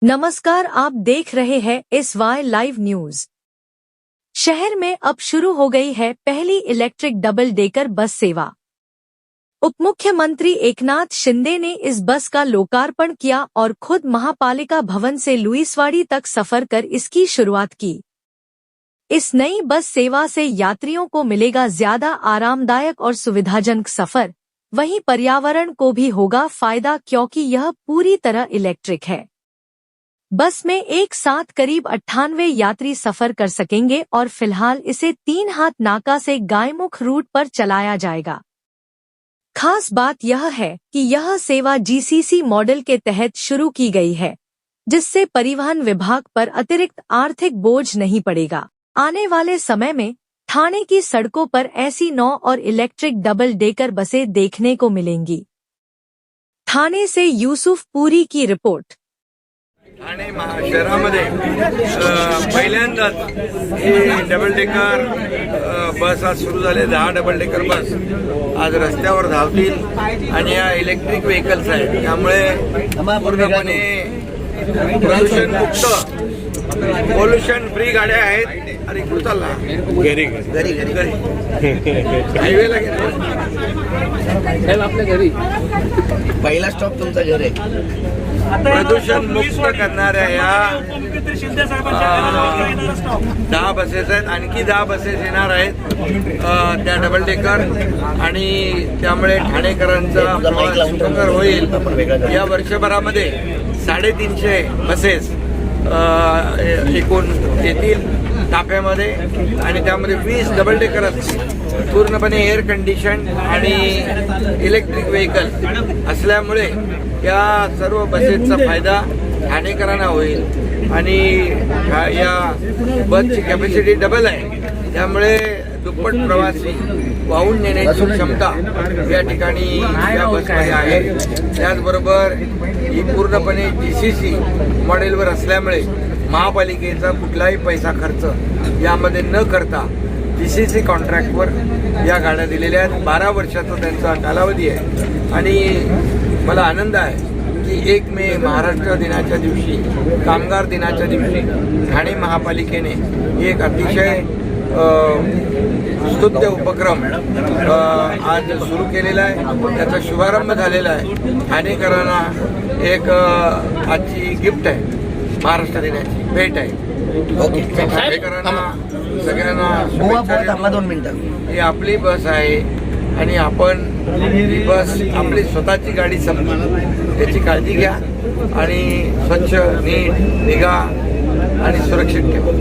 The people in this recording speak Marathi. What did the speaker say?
नमस्कार, आप देख रहे हैं SY लाइव न्यूज। शहर में अब शुरू हो गई है पहली इलेक्ट्रिक डबल डेकर बस सेवा। उप मुख्यमंत्री एकनाथ शिंदे ने इस बस का लोकार्पण किया और खुद महापालिका भवन से लुईसवाड़ी तक सफर कर इसकी शुरुआत की। इस नई बस सेवा से यात्रियों को मिलेगा ज्यादा आरामदायक और सुविधाजनक सफर, वहीं पर्यावरण को भी होगा फायदा क्योंकि यह पूरी तरह इलेक्ट्रिक है। बस में एक साथ करीब 98 यात्री सफर कर सकेंगे और फिलहाल इसे 3 हाथ नाका से गायमुख रूट पर चलाया जाएगा। खास बात यह है कि यह सेवा GCC मॉडल के तहत शुरू की गई है, जिससे परिवहन विभाग पर अतिरिक्त आर्थिक बोझ नहीं पड़ेगा। आने वाले समय में ठाणे की सड़कों पर ऐसी 9 और इलेक्ट्रिक डबल डेकर बसें देखने को मिलेंगी। ठाणे से यूसुफ पुरी की रिपोर्ट। ठाणे शहरामध्ये पहिल्यांदाच ही डबल डेकर बस आज सुरू झाले। 10 डबल डेकर बस आज रस्त्यावर धावतील आणि या इलेक्ट्रिक व्हेकल्स आहेत, त्यामुळे पूर्णपणे प्रदूषण मुक्त पॉल्युशन फ्री गाड्या आहेत। अरे कुठं चालला? घरी घरी घरी घरी हायवेला गेला आपल्या घरी। पहिला स्टॉप तुमचा घर आहे। प्रदूषण मुक्त करणाऱ्या या 10 बसेस आहेत, आणखी 10 बसेस येणार आहेत त्या डबल डेकर, आणि त्यामुळे ठाणेकरांचा प्रवास सुखकर होईल। या वर्षभरामध्ये 350 बसेस एकूण येतील ताफ्यामध्ये, आणि त्यामध्ये 20 डबल डेकर असतील। पूर्णपणे एअर कंडिशन आणि इलेक्ट्रिक व्हेकल असल्यामुळे या सर्व बसेसचा फायदा ठाणेकरांना होईल, आणि या बसची कॅपॅसिटी डबल आहे, त्यामुळे दुप्पट प्रवासी वाहून नेण्याची क्षमता या ठिकाणी या बसमध्ये आहे। त्याचबरोबर ही पूर्णपणे GCC मॉडेलवर असल्यामुळे महापालिकेचा कुठलाही पैसा खर्च यामध्ये न करता GCC कॉन्ट्रॅक्टवर या गाड्या दिलेल्या आहेत। 12 वर्षाचा त्यांचा कालावधी आहे, आणि मला आनंद आहे की 1 मे महाराष्ट्र दिनाच्या दिवशी, कामगार दिनाच्या दिवशी ठाणे महापालिकेने एक अतिशय स्तुत्य उपक्रम आज सुरू केलेला आहे। त्याचा शुभारंभ झालेला आहे। ठाणेकरांना एक आजची गिफ्ट आहे, महाराष्ट्र दिनाची भेट आहे। ठाणेकरांना सगळ्यांना 2 मिनिटं ही आपली बस आहे, आणि आपण ही बस आपली स्वतःची गाडी समजून त्याची काळजी घ्या, आणि स्वच्छ, नीट, निगा आणि सुरक्षित ठेवा।